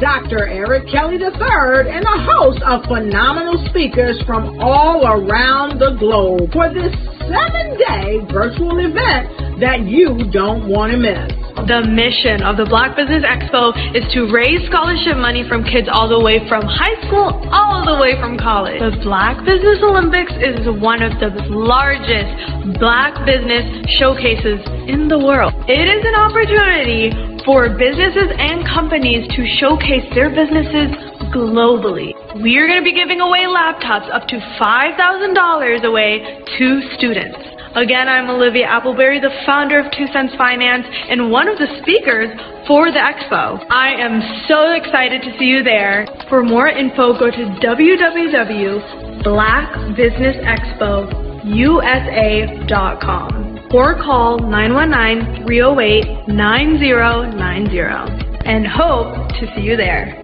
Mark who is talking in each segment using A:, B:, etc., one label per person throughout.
A: Dr. Eric Kelly III and a host of phenomenal speakers from all around the globe for this 7-day virtual event that you don't want to miss.
B: The mission of the Black Business Expo is to raise scholarship money from kids all the way from high school all the way from college. The Black Business Olympics is one of the largest Black business showcases in the world. It is an opportunity for businesses and companies to showcase their businesses globally. We are going to be giving away laptops up to $5,000 away to students. Again, I'm Olivia Appleberry, the founder of 2 Cents Finance and one of the speakers for the expo. I am so excited to see you there. For more info, go to www.blackbusinessexpousa.com or call 919-308-9090 and hope to see you there.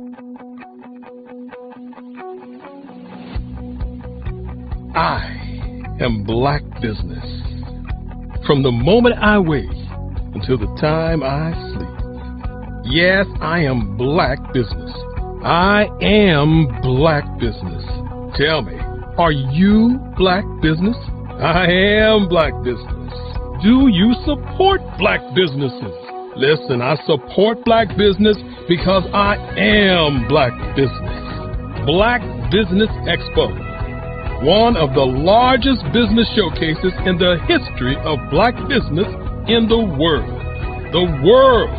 C: I am Black business. From the moment I wake until the time I sleep. Yes, I am Black business. I am Black business. Tell me, are you Black business? I am Black business. Do you support Black businesses? Listen, I support Black business because I am Black business. Black Business Expo, one of the largest business showcases in the history of Black business in the world. The world!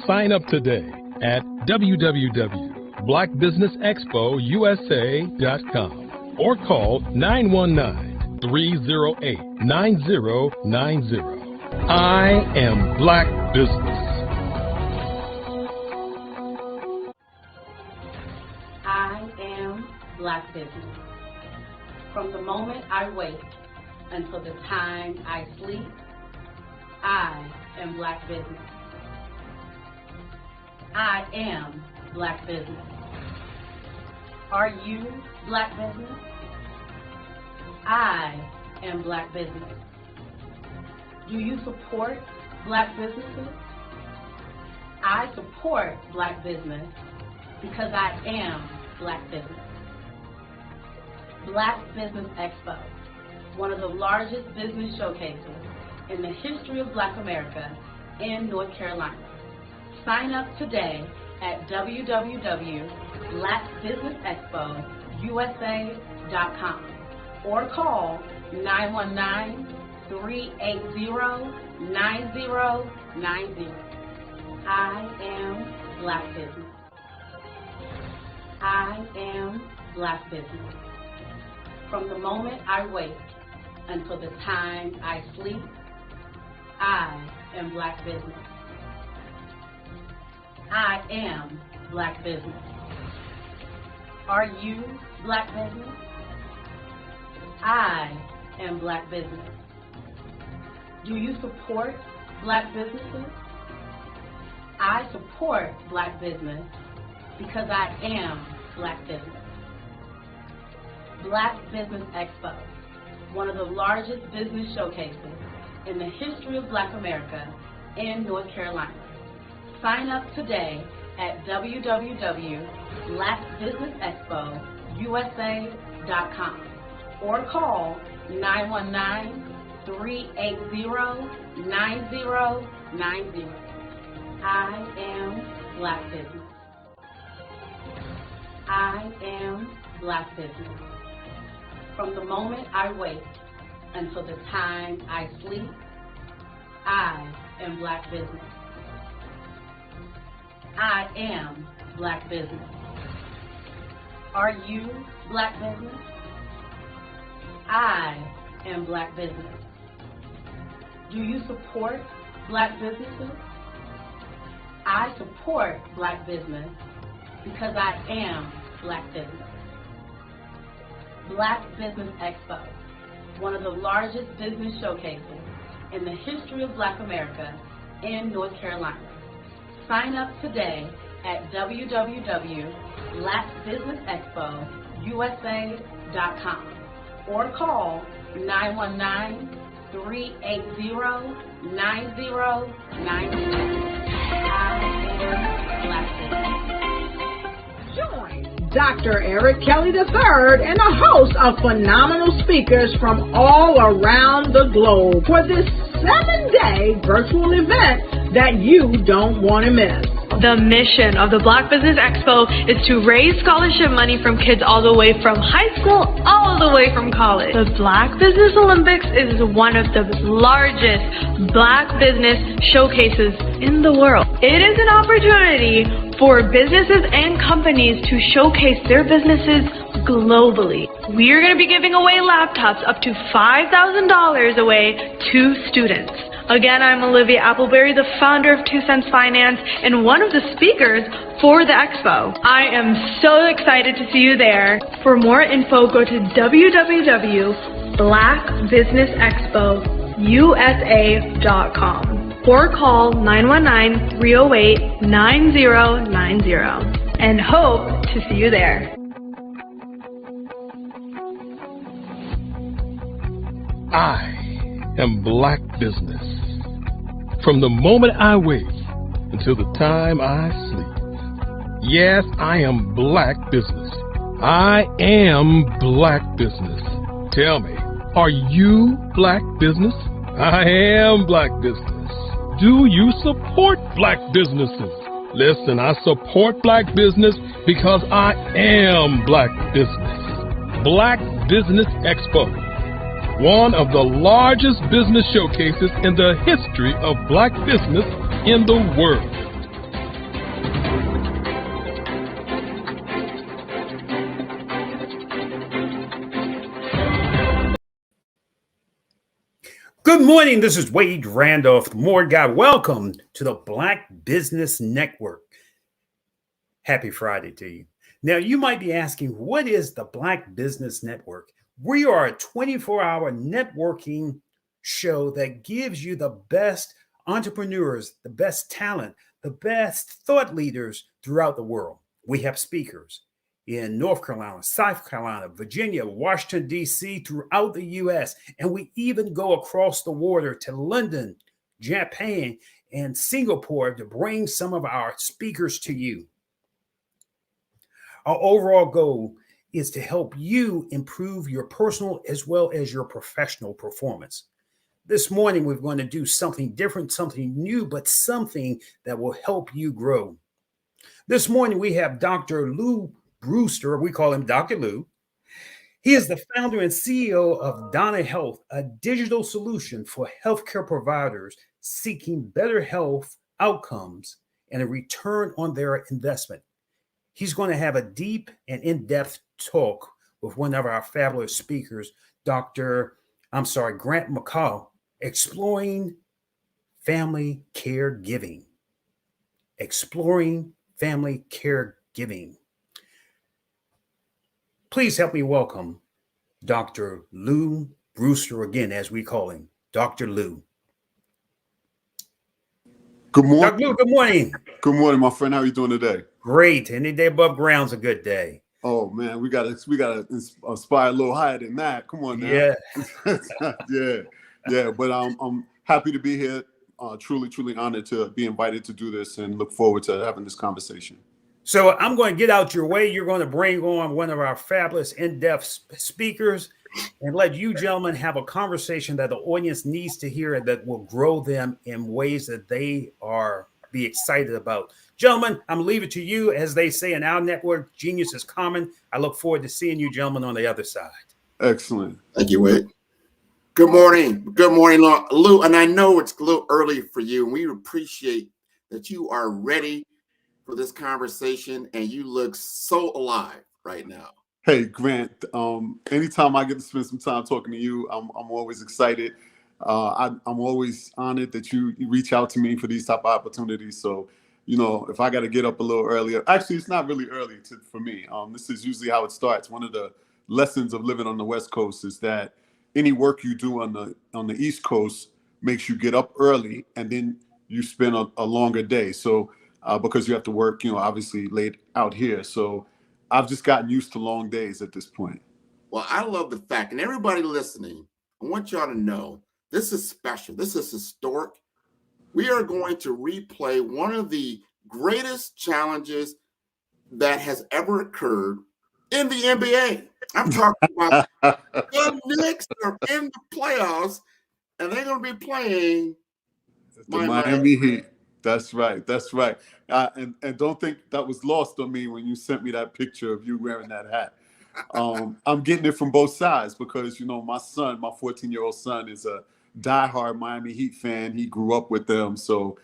C: Sign up today at www.blackbusinessexpousa.com or call 919-308-9090. I am Black business.
D: I am Black business. From the moment I wake until the time I sleep, I am Black business. I am Black business. Are you Black business? I am Black business. Do you support Black businesses? I support Black business because I am Black business. Black Business Expo, one of the largest business showcases in the history of Black America in North Carolina. Sign up today at www.blackbusinessexpousa.com or call 919-380-9090. I am Black business. I am Black business. From the moment I wake until the time I sleep, I am Black business. I am Black business. Are you Black business? I am Black business. Do you support Black businesses? I support Black business because I am Black business. Black Business Expo, one of the largest business showcases in the history of Black America in North Carolina. Sign up today at www.blackbusinessexpousa.com or call 919-380-9090. I am Black business. I am Black business. From the moment I wake until the time I sleep, I am Black business. I am Black business. Are you Black business? I am Black business. Do you support Black businesses? I support Black business because I am Black business. Black Business Expo, one of the largest business showcases in the history of Black America in North Carolina. Sign up today at www.blackbusinessexpousa.com or call 919-380-9090. I am Black business.
A: Dr. Eric Kelly III and a host of phenomenal speakers from all around the globe for this 7-day virtual event that you don't want to miss.
B: The mission of the Black Business Expo is to raise scholarship money from kids all the way from high school, all the way from college. The Black Business Olympics is one of the largest Black business showcases in the world. It is an opportunity for businesses and companies to showcase their businesses globally. We are going to be giving away laptops up to $5,000 away to students. Again, I'm Olivia Appleberry, the founder of 2 Cents Finance and one of the speakers for the expo. I am so excited to see you there. For more info, go to www.blackbusinessexpousa.com or call 919-308-9090 and hope to see you there.
C: I am Black business. From the moment I wake until the time I sleep. Yes, I am Black business. I am Black business. Tell me, are you Black business? I am Black business. Do you support Black businesses? Listen, I support Black business because I am Black business. Black Business Expo, one of the largest business showcases in the history of Black business in the world.
E: Good morning. This is Wade Randolph, the More Guy. Welcome to the Black Business Network. Happy Friday to you. Now, you might be asking, what is the Black Business Network? We are a 24-hour networking show that gives you the best entrepreneurs, the best talent, the best thought leaders throughout the world. We have speakers in North Carolina, South Carolina, Virginia, Washington, D.C., throughout the U.S., and we even go across the water to London, Japan, and Singapore to bring some of our speakers to you. Our overall goal is to help you improve your personal as well as your professional performance. This morning, we're going to do something different, something new, but something that will help you grow. This morning, we have Dr. Lou Brewster. We call him Dr. Lou. He is the founder and CEO of Donna Health, a digital solution for healthcare providers seeking better health outcomes and a return on their investment. He's going to have a deep and in-depth talk with one of our fabulous speakers, Grant McCall, exploring family caregiving. Exploring family caregiving. Please help me welcome Dr. Lou Brewster again, as we call him, Dr. Lou.
F: Good morning.
E: Dr. Lou, good morning.
F: Good morning, my friend. How are you doing today?
E: Great. Any day above ground's a good day.
F: Oh man, we gotta aspire a little higher than that. Come on now.
E: Yeah.
F: yeah. But I'm happy to be here. Truly honored to be invited to do this, and look forward to having this conversation.
E: So I'm going to get out your way. You're going to bring on one of our fabulous in-depth speakers and let you gentlemen have a conversation that the audience needs to hear and that will grow them in ways that they are be excited about. Gentlemen, I'm leaving it to you. As they say in our network, genius is common. I look forward to seeing you gentlemen on the other side.
F: Excellent.
G: Thank you, Wade. Good morning. Good morning, Lou. And I know it's a little early for you, and we appreciate that you are ready for this conversation, and you look so alive right now.
F: Hey, Grant, anytime I get to spend some time talking to you, I'm always excited. I'm always honored that you reach out to me for these type of opportunities. So, if I got to get up a little earlier, actually, it's not really early for me. This is usually how it starts. One of the lessons of living on the West Coast is that any work you do on the East Coast makes you get up early, and then you spend a longer day. So, because you have to work, obviously late out here. So I've just gotten used to long days at this point.
G: Well, I love the fact, and everybody listening, I want y'all to know this is special. This is historic. We are going to replay one of the greatest challenges that has ever occurred in the NBA. I'm talking about the Knicks are in the playoffs, and they're going to be playing
F: The
G: my
F: Miami Heat. That's right. That's right. And don't think that was lost on me when you sent me that picture of you wearing that hat. I'm getting it from both sides because, my son, my 14-year-old son, is a diehard Miami Heat fan. He grew up with them. So,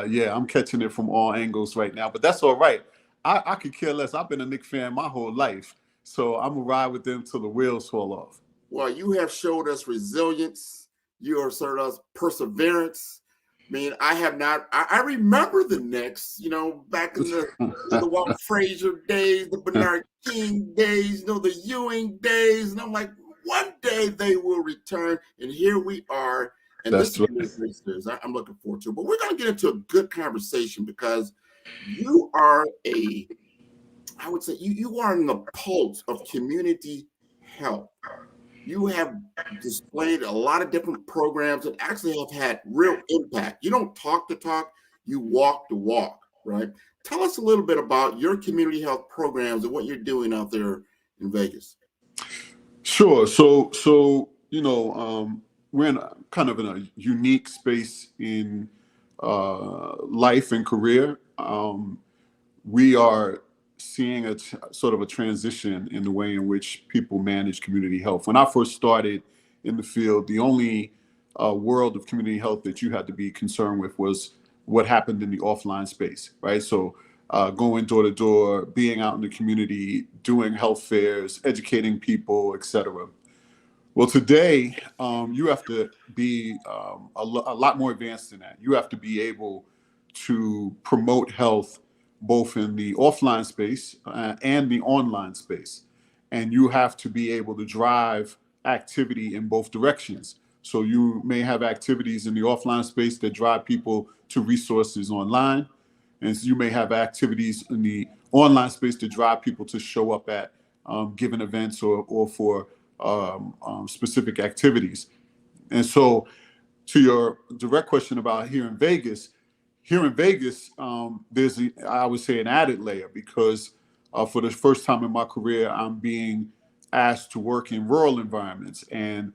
F: yeah, I'm catching it from all angles right now. But that's all right. I could care less. I've been a Knicks fan my whole life. So I'm going to ride with them till the wheels fall off.
G: Well, you have showed us resilience. You have showed us perseverance. I mean, I have not. I remember the Knicks, back in the Walt Frazier days, the Bernard King days, the Ewing days, and I'm like, one day they will return, and here we are. And
F: That's
G: this is great series. I'm looking forward to it. But we're going to get into a good conversation because you are I would say, you are in the pulse of community health. You have displayed a lot of different programs that actually have had real impact. You don't talk the talk, you walk the walk, right? Tell us a little bit about your community health programs and what you're doing out there in Vegas.
F: Sure. So we're kind of in a unique space in life and career. We are seeing sort of a transition in the way in which people manage community health. When I first started in the field, the only world of community health that you had to be concerned with was what happened in the offline space, right? So going door to door, being out in the community, doing health fairs, educating people, et cetera. Well, today, you have to be a lot more advanced than that. You have to be able to promote health both in the offline space and the online space. And you have to be able to drive activity in both directions. So you may have activities in the offline space that drive people to resources online. And so you may have activities in the online space to drive people to show up at given events or for specific activities. And so to your direct question about here in Vegas, there's, I would say, an added layer because for the first time in my career, I'm being asked to work in rural environments and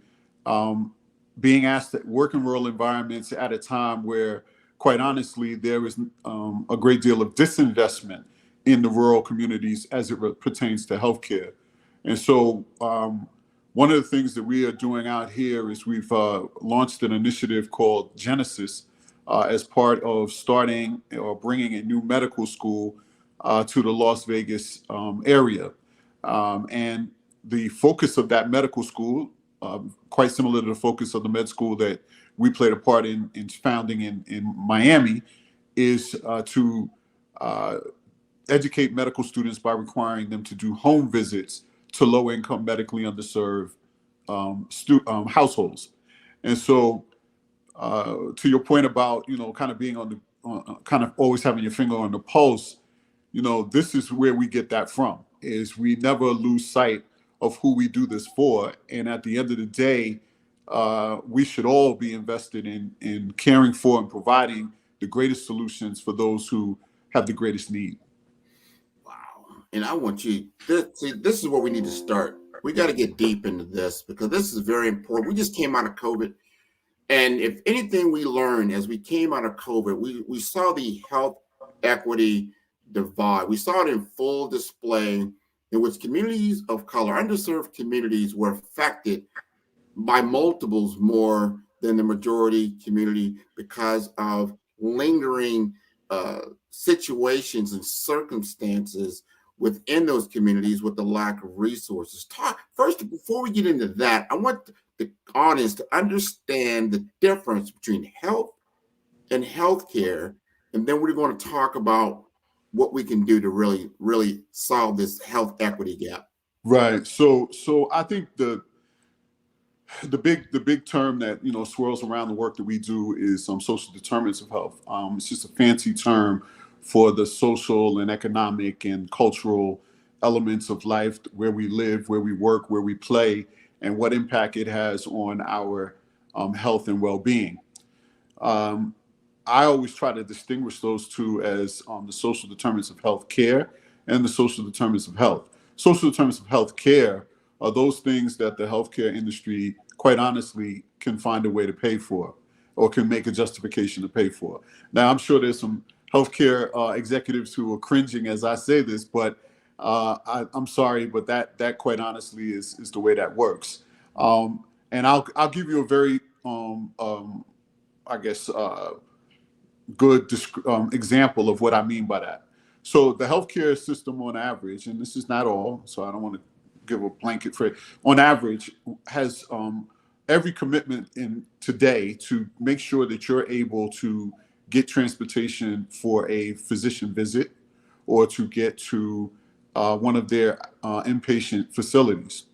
F: being asked to work in rural environments at a time where, quite honestly, there is a great deal of disinvestment in the rural communities as it pertains to healthcare. And so one of the things that we are doing out here is we've launched an initiative called Genesis as part of starting or bringing a new medical school to the Las Vegas area. And the focus of that medical school, quite similar to the focus of the med school that we played a part in founding in Miami, is to educate medical students by requiring them to do home visits to low-income, medically underserved households. And so to your point about, kind of being kind of always having your finger on the pulse, this is where we get that from, is we never lose sight of who we do this for. And at the end of the day, we should all be invested in caring for and providing the greatest solutions for those who have the greatest need.
G: Wow. And I want you, this is where we need to start. We got to get deep into this because this is very important. We just came out of COVID. And if anything we learned as we came out of COVID, we saw the health equity divide. We saw it in full display in which communities of color, underserved communities, were affected by multiples more than the majority community because of lingering situations and circumstances within those communities with the lack of resources. First, before we get into that, I want the audience to understand the difference between health and healthcare, and then we're going to talk about what we can do to really, really solve this health equity gap.
F: Right. So I think the big term that swirls around the work that we do is social determinants of health. It's just a fancy term for the social and economic and cultural elements of life, where we live, where we work, where we play, and what impact it has on our health and well-being. I always try to distinguish those two as the social determinants of health care and the social determinants of health. Social determinants of health care are those things that the healthcare industry, quite honestly, can find a way to pay for, or can make a justification to pay for. Now, I'm sure there's some healthcare executives who are cringing as I say this, but I'm sorry, but that quite honestly is the way that works. And I'll give you a very I guess good example of what I mean by that. So the healthcare system on average, and this is not all, so I don't want to give a blanket for it, on average has every commitment in today to make sure that you're able to get transportation for a physician visit or to get to one of their inpatient facilities.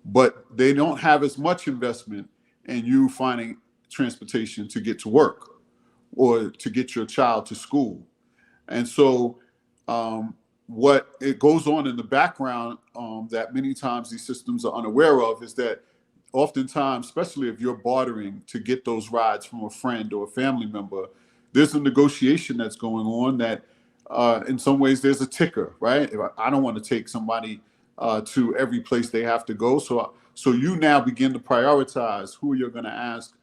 F: But they don't have as much investment in you finding transportation to get to work or to get your child to school. And so what it goes on in the background that many times these systems are unaware of is that oftentimes, especially if you're bartering to get those rides from a friend or a family member, there's a negotiation that's going on that in some ways there's a ticker, right? If I don't want to take somebody to every place they have to go. So you now begin to prioritize who you're going to ask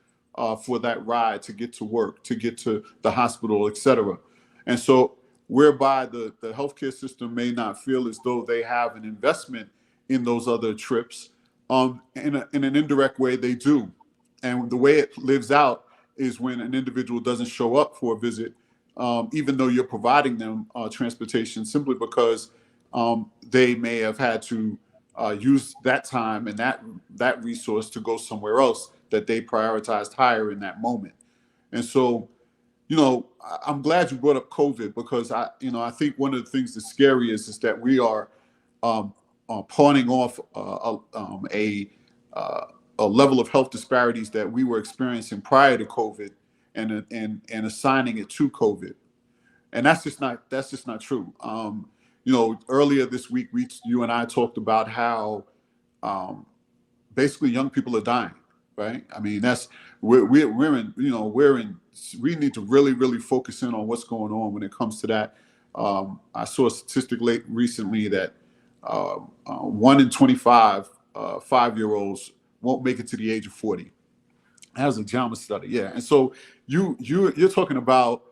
F: for that ride to get to work, to get to the hospital, et cetera. And so whereby the healthcare system may not feel as though they have an investment in those other trips, in an indirect way, they do. And the way it lives out is when an individual doesn't show up for a visit, even though you're providing them transportation, simply because they may have had to use that time and that resource to go somewhere else that they prioritized higher in that moment. And so, I'm glad you brought up COVID, because I think one of the things that's scary is that we are pawning off a level of health disparities that we were experiencing prior to COVID and assigning it to COVID. And that's just not true. Earlier this week, you and I talked about how basically young people are dying, right? I mean, we need to really, really focus in on what's going on when it comes to that. I saw a statistic recently that 1 in 25 5-year-olds won't make it to the age of 40. That was a JAMA study, yeah. And so you're talking about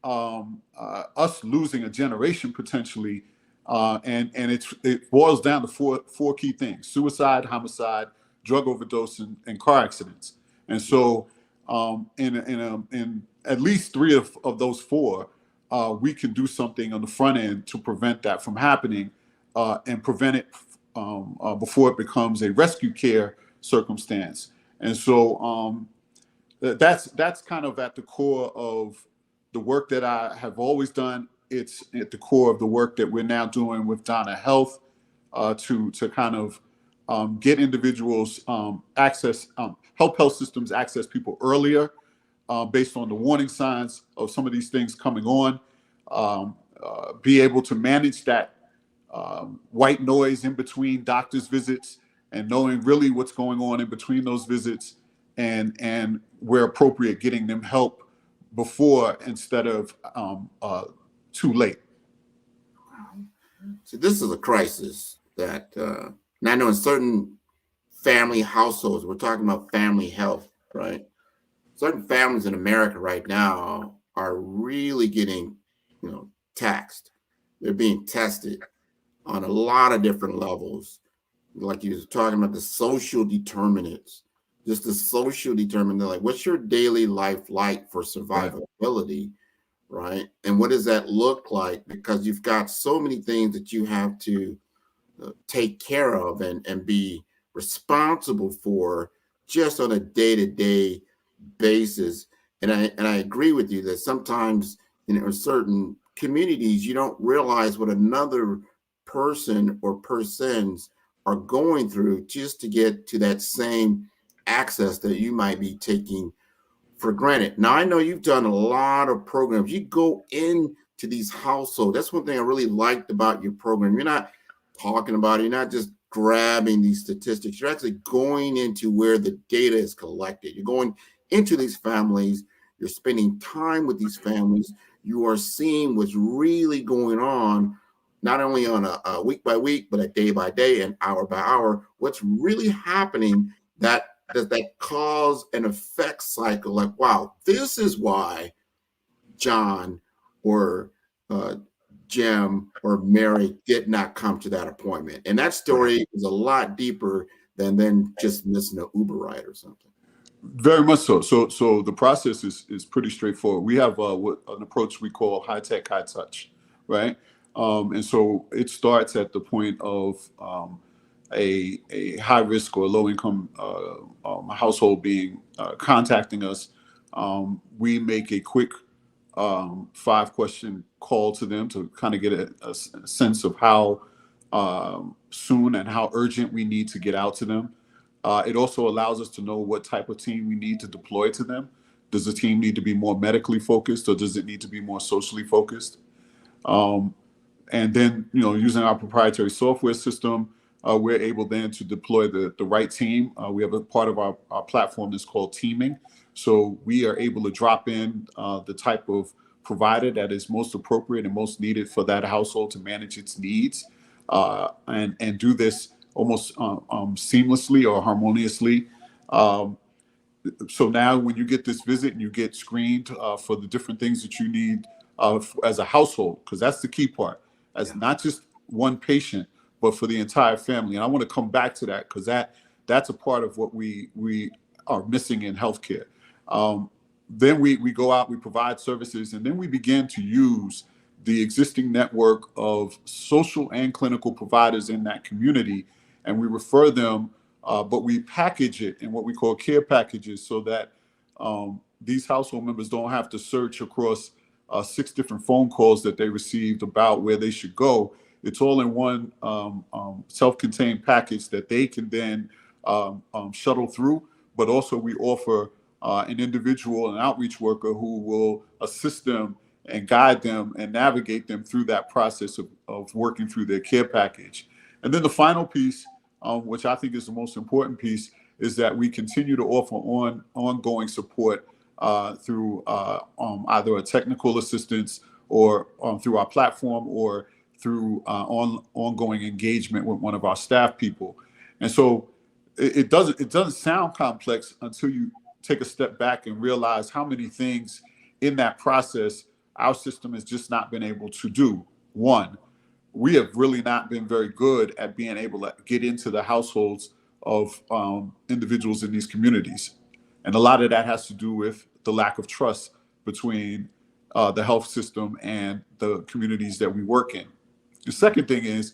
F: us losing a generation potentially, and it boils down to four key things: suicide, homicide, drug overdose, and car accidents. And so in at least 3 of those 4, we can do something on the front end to prevent that from happening, and prevent it before it becomes a rescue care circumstance. And so that's kind of at the core of the work that I have always done. It's at the core of the work that we're now doing with Donna Health to kind of get individuals help health systems access people earlier based on the warning signs of some of these things coming on, be able to manage that white noise in between doctor's visits and knowing really what's going on in between those visits, and where appropriate, getting them help before instead of too late.
G: So this is a crisis that, and I know in certain family households, we're talking about family health, right? Certain families in America right now are really getting, taxed. They're being tested on a lot of different levels. Like you were talking about the social determinants, just the social determinant, like what's your daily life like for survivability, right? And what does that look like? Because you've got so many things that you have to take care of and be responsible for just on a day-to-day basis. And I agree with you that sometimes in certain communities, you don't realize what another person or persons are going through just to get to that same access that you might be taking for granted. Now, I know you've done a lot of programs. You go into these households. That's one thing I really liked about your program. You're not talking about it. You're not just grabbing these statistics. You're actually going into where the data is collected. You're going into these families. You're spending time with these families. You are seeing what's really going on not only on a week by week, but a day by day and hour by hour, what's really happening, that cause and effect cycle. Like, wow, this is why John or Jim or Mary did not come to that appointment. And that story is a lot deeper than just missing an Uber ride or something.
F: Very much so. So the process is pretty straightforward. We have what an approach we call high tech, high touch, right? And so it starts at the point of a high risk or low income household being contacting us. We make a quick 5-question call to them to kind of get a sense of how soon and how urgent we need to get out to them. It also allows us to know what type of team we need to deploy to them. Does the team need to be more medically focused, or does it need to be more socially focused? And then, using our proprietary software system, we're able then to deploy the right team. We have a part of our platform that's called teaming. So we are able to drop in the type of provider that is most appropriate and most needed for that household to manage its needs, and do this almost seamlessly or harmoniously. So now when you get this visit and you get screened for the different things that you need as a household, because that's the key part, as not just one patient, but for the entire family. And I want to come back to that, because that's a part of what we are missing in healthcare. Then we go out, we provide services, and then we begin to use the existing network of social and clinical providers in that community, and we refer them, but we package it in what we call care packages, so that these household members don't have to search across 6 different phone calls that they received about where they should go. It's all in one self-contained package that they can then shuttle through, but also we offer an individual, an outreach worker who will assist them and guide them and navigate them through that process of working through their care package. And then the final piece, which I think is the most important piece, is that we continue to offer ongoing support through either a technical assistance or through our platform, or through ongoing engagement with one of our staff people. And so it doesn't sound complex until you take a step back and realize how many things in that process our system has just not been able to do. One, we have really not been very good at being able to get into the households of individuals in these communities. And a lot of that has to do with the lack of trust between the health system and the communities that we work in. The second thing is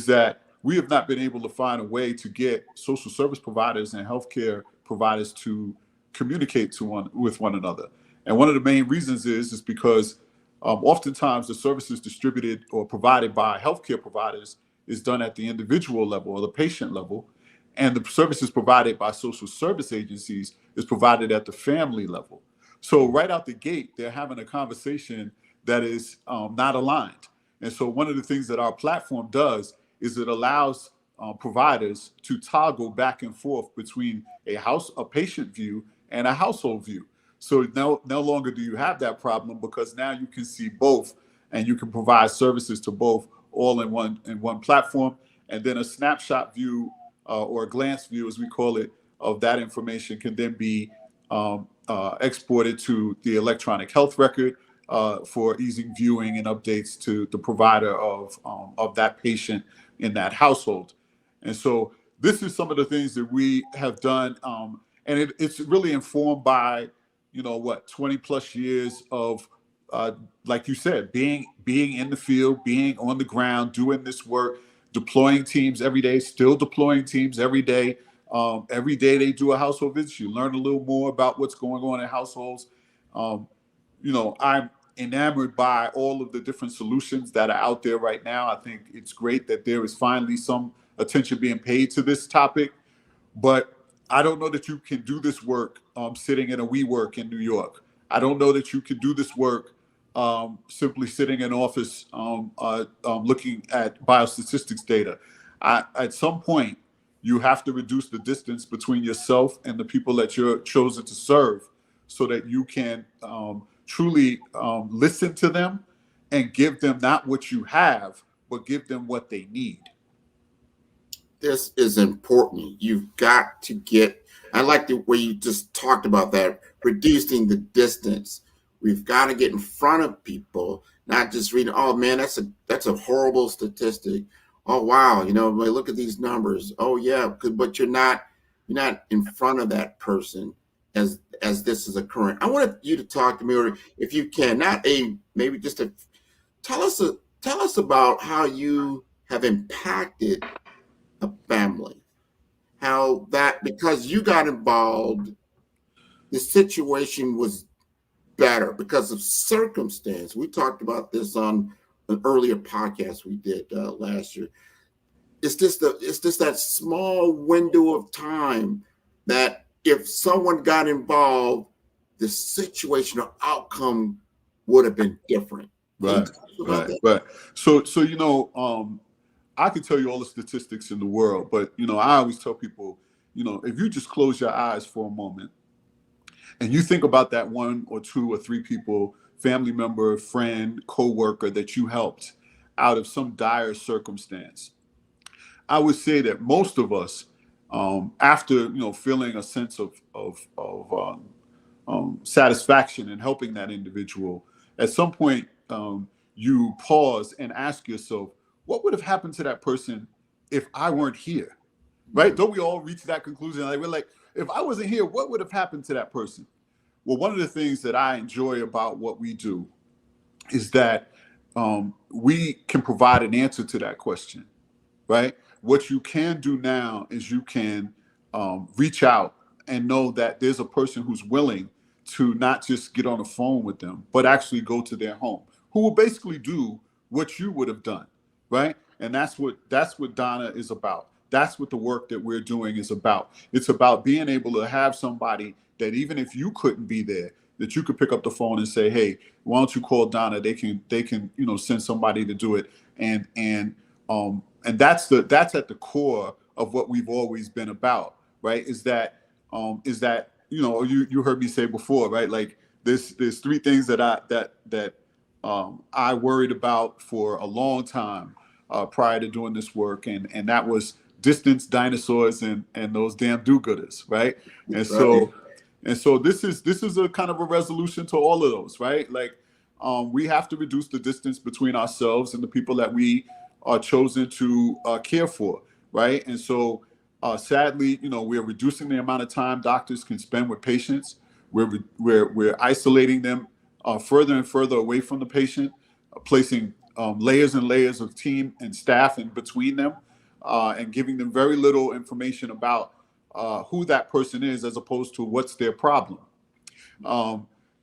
F: that we have not been able to find a way to get social service providers and healthcare providers to communicate with one another. And one of the main reasons is because oftentimes the services distributed or provided by healthcare providers is done at the individual level or the patient level, and the services provided by social service agencies is provided at the family level. So right out the gate, they're having a conversation that is not aligned. And so one of the things that our platform does is it allows providers to toggle back and forth between a patient view and a household view. So no longer do you have that problem, because now you can see both and you can provide services to both all in one platform. And then a snapshot view or a glance view, as we call it, of that information can then be exported to the electronic health record for easy viewing and updates to the provider of that patient in that household. And so this is some of the things that we have done, and it's really informed by 20 plus years of like you said, being in the field, being on the ground, doing this work, deploying teams every day, still deploying teams every day. Every day they do a household visit, you learn a little more about what's going on in households. I'm enamored by all of the different solutions that are out there right now. I think it's great that there is finally some attention being paid to this topic, but I don't know that you can do this work sitting in a WeWork in New York. I don't know that you can do this work simply sitting in office looking at biostatistics data. At some point, you have to reduce the distance between yourself and the people that you're chosen to serve, so that you can truly listen to them and give them not what you have, but give them what they need.
G: This is important. You've got to get, I like the way you just talked about that, reducing the distance. We've got to get in front of people, not just reading, oh man, that's a horrible statistic. Oh wow, look at these numbers. Oh yeah, but you're not in front of that person as this is occurring. I wanted you to talk to me, or if you can, tell us about how you have impacted a family, how that, because you got involved, the situation was better because of circumstance. We talked about this on an earlier podcast we did last year. It's just that small window of time that if someone got involved, the situation or outcome would have been different.
F: Right. So I could tell you all the statistics in the world, but I always tell people, if you just close your eyes for a moment and you think about that one or two or three people, family member, friend, coworker that you helped out of some dire circumstance, I would say that most of us, after feeling a sense of satisfaction in helping that individual, at some point you pause and ask yourself, what would have happened to that person if I weren't here? Right? Don't we all reach that conclusion? Like, we're like, if I wasn't here, what would have happened to that person? Well, one of the things that I enjoy about what we do is that we can provide an answer to that question, right? What you can do now is you can reach out and know that there's a person who's willing to not just get on the phone with them, but actually go to their home, who will basically do what you would have done, right? And that's what Donna is about. That's what the work that we're doing is about. It's about being able to have somebody that even if you couldn't be there, that you could pick up the phone and say, hey, why don't you call Donna? They can send somebody to do it. And that's at the core of what we've always been about, right? Is that you heard me say before, right? Like there's three things that I worried about for a long time prior to doing this work, and that was distance, dinosaurs, and those damn do-gooders, right? And so this is a kind of a resolution to all of those, right? Like we have to reduce the distance between ourselves and the people that we are chosen to care for, right? And so sadly, we're reducing the amount of time doctors can spend with patients. We're isolating them further and further away from the patient, placing layers and layers of team and staff in between them, and giving them very little information about who that person is as opposed to what's their problem.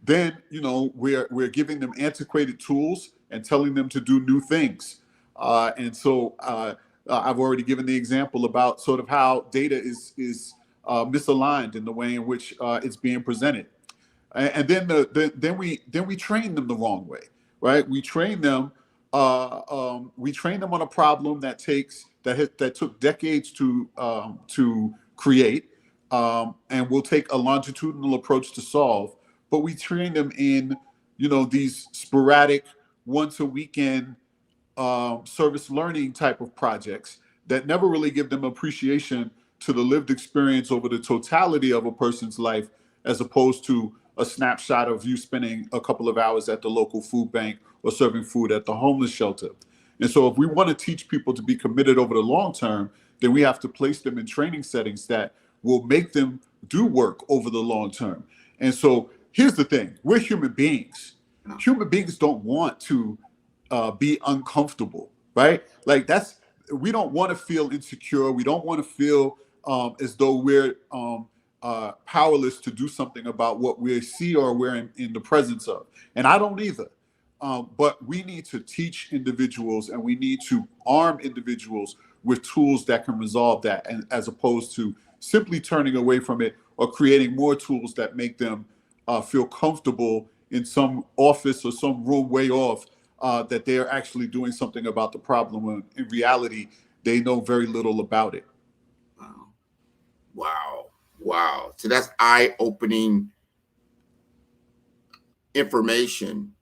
F: Then we're giving them antiquated tools and telling them to do new things. And so I've already given the example about sort of how data is misaligned in the way in which it's being presented. And then we train them the wrong way, right? We train them on a problem that took decades to create, and will take a longitudinal approach to solve. But we train them in these sporadic once a weekend service learning type of projects that never really give them appreciation to the lived experience over the totality of a person's life, as opposed to a snapshot of you spending a couple of hours at the local food bank or serving food at the homeless shelter. And so if we want to teach people to be committed over the long term, then we have to place them in training settings that will make them do work over the long term. And so here's the thing, we're human beings. Human beings don't want to be uncomfortable, right? Like we don't want to feel insecure. We don't want to feel as though we're powerless to do something about what we see or we're in the presence of. And I don't either. But we need to teach individuals, and we need to arm individuals with tools that can resolve that, and as opposed to simply turning away from it or creating more tools that make them feel comfortable in some office or some room way off, that they are actually doing something about the problem when in reality they know very little about it.
G: Wow. So that's eye-opening information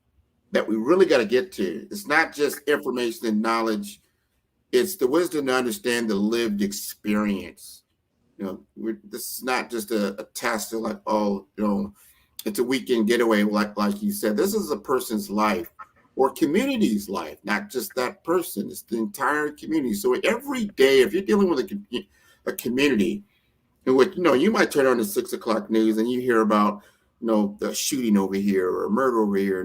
G: that we really got to get to. It's not just information and knowledge. It's the wisdom to understand the lived experience. This is not just a test of like, oh, it's a weekend getaway, like you said. This is a person's life or community's life, not just that person. It's the entire community. So every day, if you're dealing with a community, in which you might turn on the 6 o'clock news and you hear about the shooting over here or murder over here,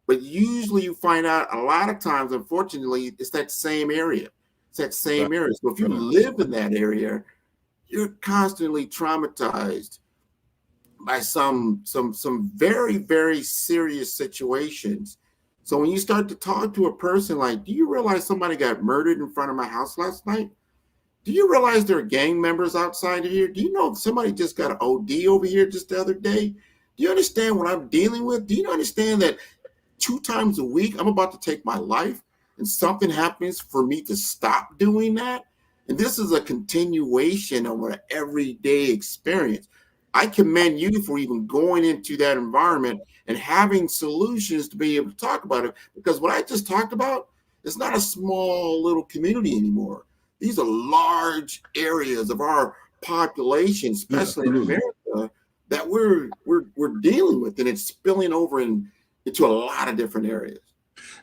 G: but usually you find out a lot of times, unfortunately, it's that same area. It's that same area. So if you live in that area, you're constantly traumatized by some very, very serious situations. So when you start to talk to a person like, do you realize somebody got murdered in front of my house last night? Do you realize there are gang members outside of here? Do you know somebody just got an OD over here just the other day? Do you understand what I'm dealing with? Do you understand that 2 times a week I'm about to take my life and something happens for me to stop doing that? And this is a continuation of an everyday experience. I commend you for even going into that environment and having solutions to be able to talk about it, because what I just talked about is not a small little community anymore. These are large areas of our population, especially in America, that we're dealing with, and it's spilling over into a lot of different areas.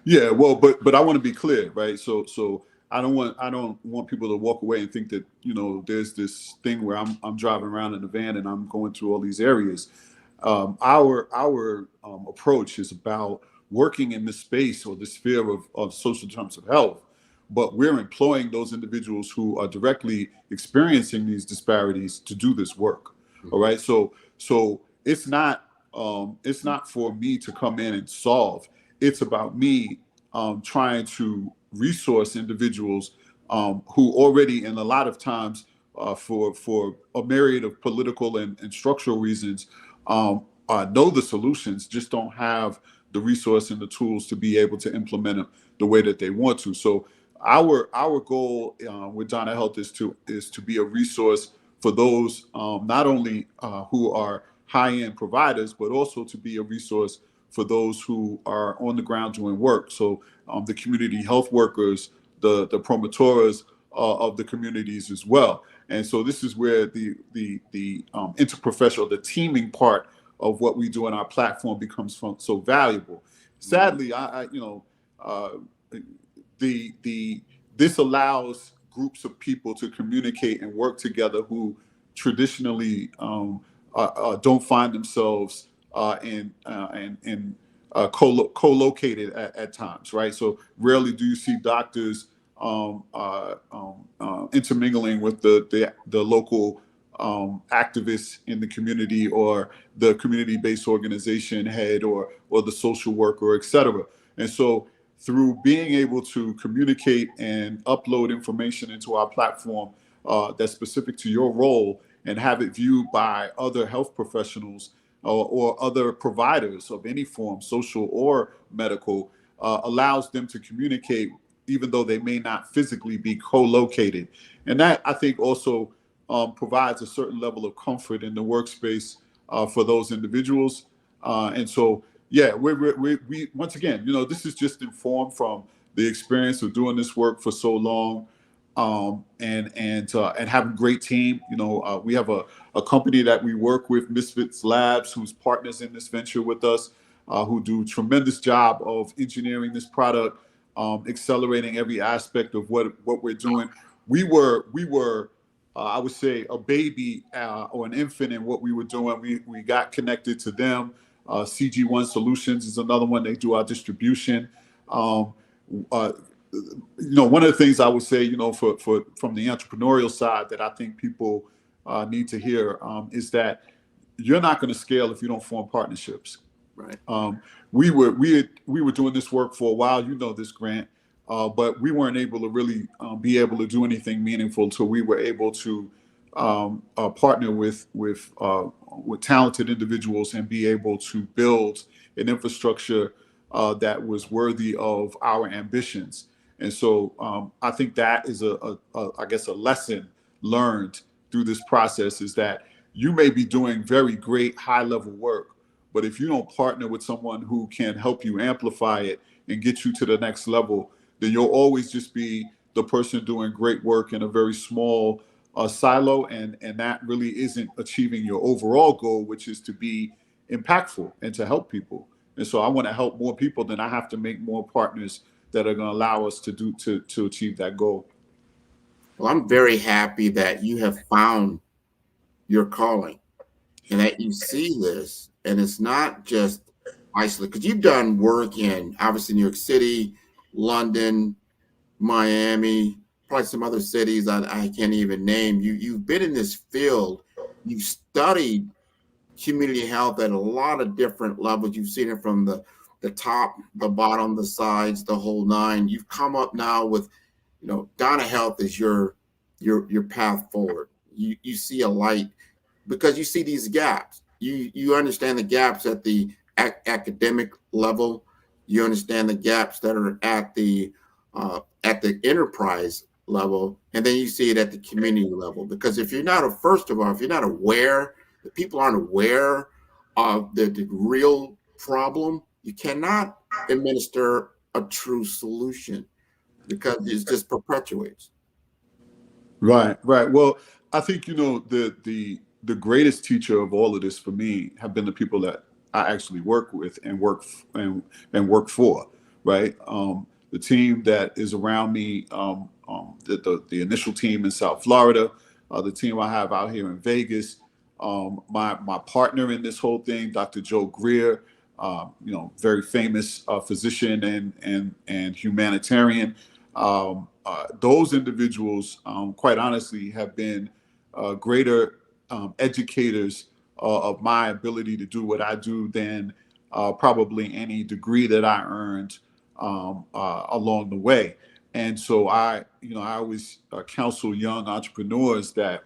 F: Yeah, well, but I want to be clear, right? So I don't want people to walk away and think that there's this thing where I'm driving around in a van and I'm going through all these areas. Our approach is about working in this space or the sphere of social terms of health, but we're employing those individuals who are directly experiencing these disparities to do this work. All right, so it's not for me to come in and solve. It's about me trying to resource individuals who already, and a lot of times for a myriad of political and structural reasons, know the solutions, just don't have the resource and the tools to be able to implement them the way that they want to. So our goal with Donna Health is to be a resource for those not only who are high-end providers, but also to be a resource for those who are on the ground doing work. So the community health workers, the promoters of the communities as well. And so this is where the interprofessional, the teaming part of what we do in our platform becomes so valuable. Sadly, this allows groups of people to communicate and work together who traditionally don't find themselves co-located at times, right? So rarely do you see doctors intermingling with the local activists in the community, or the community-based organization head, or the social worker, et cetera. And so through being able to communicate and upload information into our platform that's specific to your role, and have it viewed by other health professionals or other providers of any form, social or medical, allows them to communicate even though they may not physically be co-located. And that, I think, also provides a certain level of comfort in the workspace for those individuals. And so, yeah, we once again, this is just informed from the experience of doing this work for so long, and having a great team. We have a company that we work with, Misfits Labs, who's partners in this venture with us, who do a tremendous job of engineering this product, accelerating every aspect of what we're doing. We were I would say a baby or an infant in what we were doing. We got connected to them. CG1 Solutions is another one. They do our distribution. One of the things I would say, from the entrepreneurial side that I think people need to hear is that you're not going to scale if you don't form partnerships.
G: Right.
F: We were doing this work for a while, this, Grant, but we weren't able to really be able to do anything meaningful until we were able to partner with talented individuals and be able to build an infrastructure that was worthy of our ambitions. And so I think that is I guess a lesson learned through this process, is that you may be doing very great high level work, But if you don't partner with someone who can help you amplify it and get you to the next level, then you'll always just be the person doing great work in a very small silo, and that really isn't achieving your overall goal, which is to be impactful and to help people. And so I want to help more people, then I have to make more partners that are going to allow us to achieve that goal.
G: Well, I'm very happy that you have found your calling and that you see this, and it's not just isolated, because you've done work in obviously New York City, London, Miami, probably some other cities I can't even name. You've been in this field. You've studied community health at a lot of different levels. You've seen it from the top, the bottom, the sides, the whole nine. You've come up now with, Donna Health is your path forward. You see a light because you see these gaps. You understand the gaps at the academic level. You understand the gaps that are at the enterprise level, and then you see it at the community level. Because if you're not aware, if people aren't aware of the real problem, you cannot administer a true solution, because it just perpetuates.
F: Right. Well, I think the greatest teacher of all of this for me have been the people that I actually work with and work for. Right. The team that is around me, the initial team in South Florida, the team I have out here in Vegas, my partner in this whole thing, Dr. Joe Greer, very famous physician and humanitarian. Those individuals, quite honestly, have been greater educators of my ability to do what I do than probably any degree that I earned along the way. And so I always counsel young entrepreneurs that,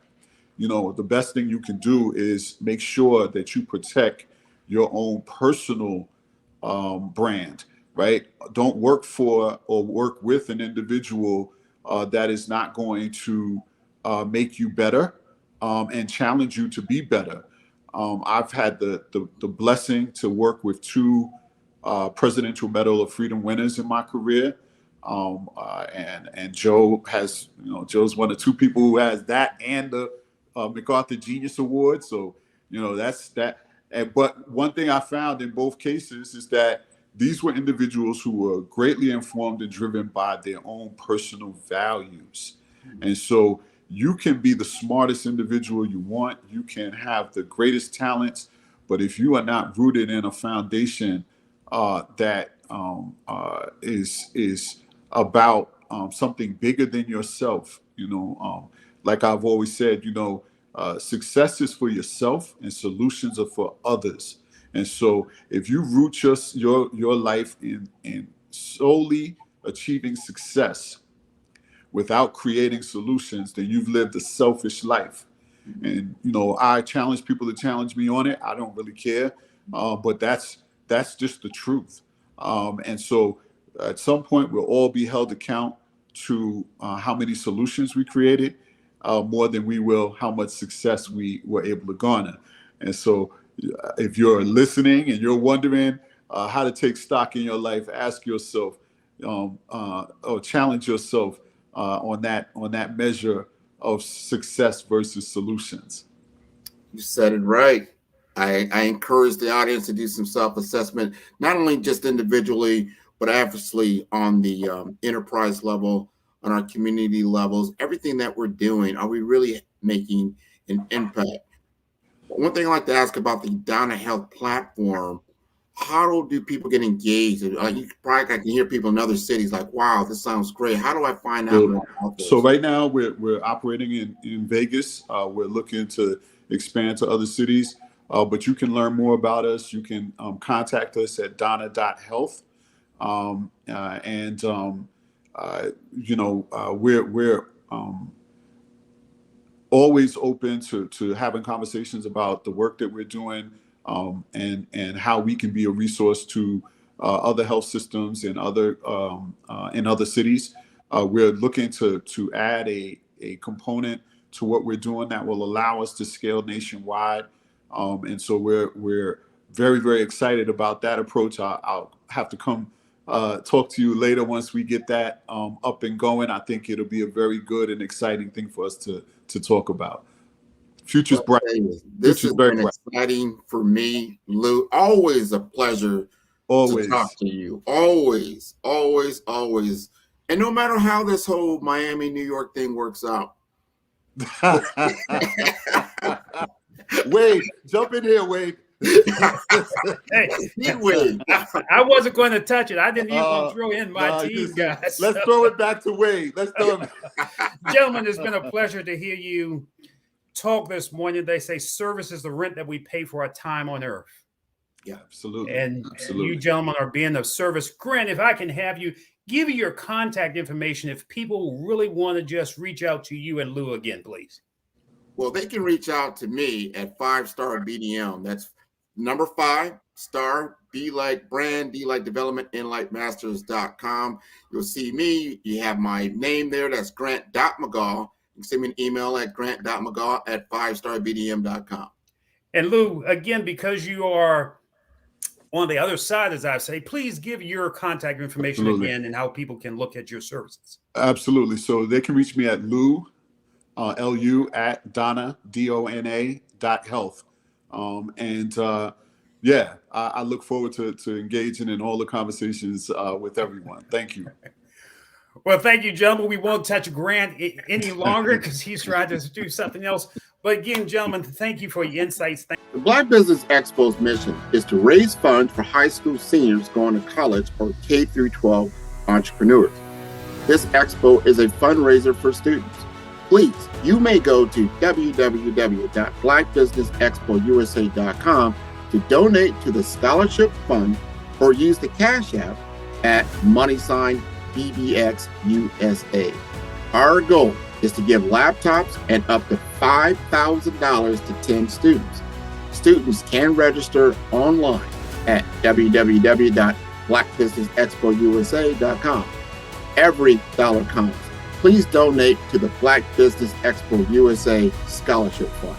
F: the best thing you can do is make sure that you protect your own personal brand, right? Don't work for or work with an individual that is not going to make you better and challenge you to be better. I've had the blessing to work with two Presidential Medal of Freedom winners in my career. And Joe has, Joe's one of two people who has that and the MacArthur Genius Award. So, that's that. But one thing I found in both cases is that these were individuals who were greatly informed and driven by their own personal values. And so you can be the smartest individual you want. You can have the greatest talents. But if you are not rooted in a foundation that is about something bigger than yourself, like I've always said, success is for yourself and solutions are for others. And so if you root your life in solely achieving success without creating solutions, then you've lived a selfish life. And, I challenge people to challenge me on it. I don't really care. But that's just the truth. And so at some point, we'll all be held account to how many solutions we created, more than we will how much success we were able to garner. And so if you're listening and you're wondering how to take stock in your life, ask yourself or challenge yourself on that measure of success versus solutions.
G: You said it right. I encourage the audience to do some self-assessment, not only just individually, but obviously on the enterprise level, on our community levels. Everything that we're doing, are we really making an impact? One thing I'd like to ask about the Donna Health platform, how do people get engaged? You probably I can hear people in other cities like, wow, this sounds great. How do I find out more about this?
F: So right now we're operating in Vegas. We're looking to expand to other cities, but you can learn more about us. You can contact us at donna.health. We're always open to having conversations about the work that we're doing, and how we can be a resource to other health systems in other cities. We're looking to add a component to what we're doing that will allow us to scale nationwide. And so we're very, very excited about that approach. I'll have to come talk to you later once we get that up and going. I think it'll be a very good and exciting thing for us to talk about. Future's bright.
G: This has been exciting for me, Lou. Always a pleasure to talk to you. Always, always, always. And no matter how this whole Miami, New York thing works out.
F: Wade, jump in here, Wade.
E: Hey,
G: Wade.
E: I wasn't going to touch it. I didn't even want to throw in my team, guys.
F: Let's throw it back to Wade. Let's throw it.
E: Gentlemen, it's been a pleasure to hear you talk this morning. They say service is the rent that we pay for our time on earth.
F: Yeah, absolutely.
E: And
F: absolutely.
E: You gentlemen are being of service. Grant, if I can have you give your contact information if people really want to just reach out to you and Lou again, please.
G: Well, they can reach out to me at 5-Star BDM. That's number 5-Star, B like brand, D like development, N like masters.com. You'll see me. You have my name there. That's Grant.McGaw. You can send me an email at grant.mcgaw@5starbdm.com.
E: And Lou, again, because you are on the other side, as I say, please give your contact information again and how people can look at your services.
F: Absolutely. So they can reach me at Lou, Lu at Donna, DONA.health. I look forward to engaging in all the conversations with everyone. Thank you.
E: Well, thank you, gentlemen. We won't touch Grant any longer because he's trying to do something else. But again, gentlemen, thank you for your insights.
G: The Black Business Expo's mission is to raise funds for high school seniors going to college or K through 12 entrepreneurs. This expo is a fundraiser for students. Please, you may go to www.blackbusinessexpousa.com to donate to the scholarship fund or use the Cash App at @BBX USA. Our goal is to give laptops and up to $5,000 to 10 students. Students can register online at www.blackbusinessexpousa.com. Every dollar counts. Please donate to the Black Business Expo USA Scholarship Fund.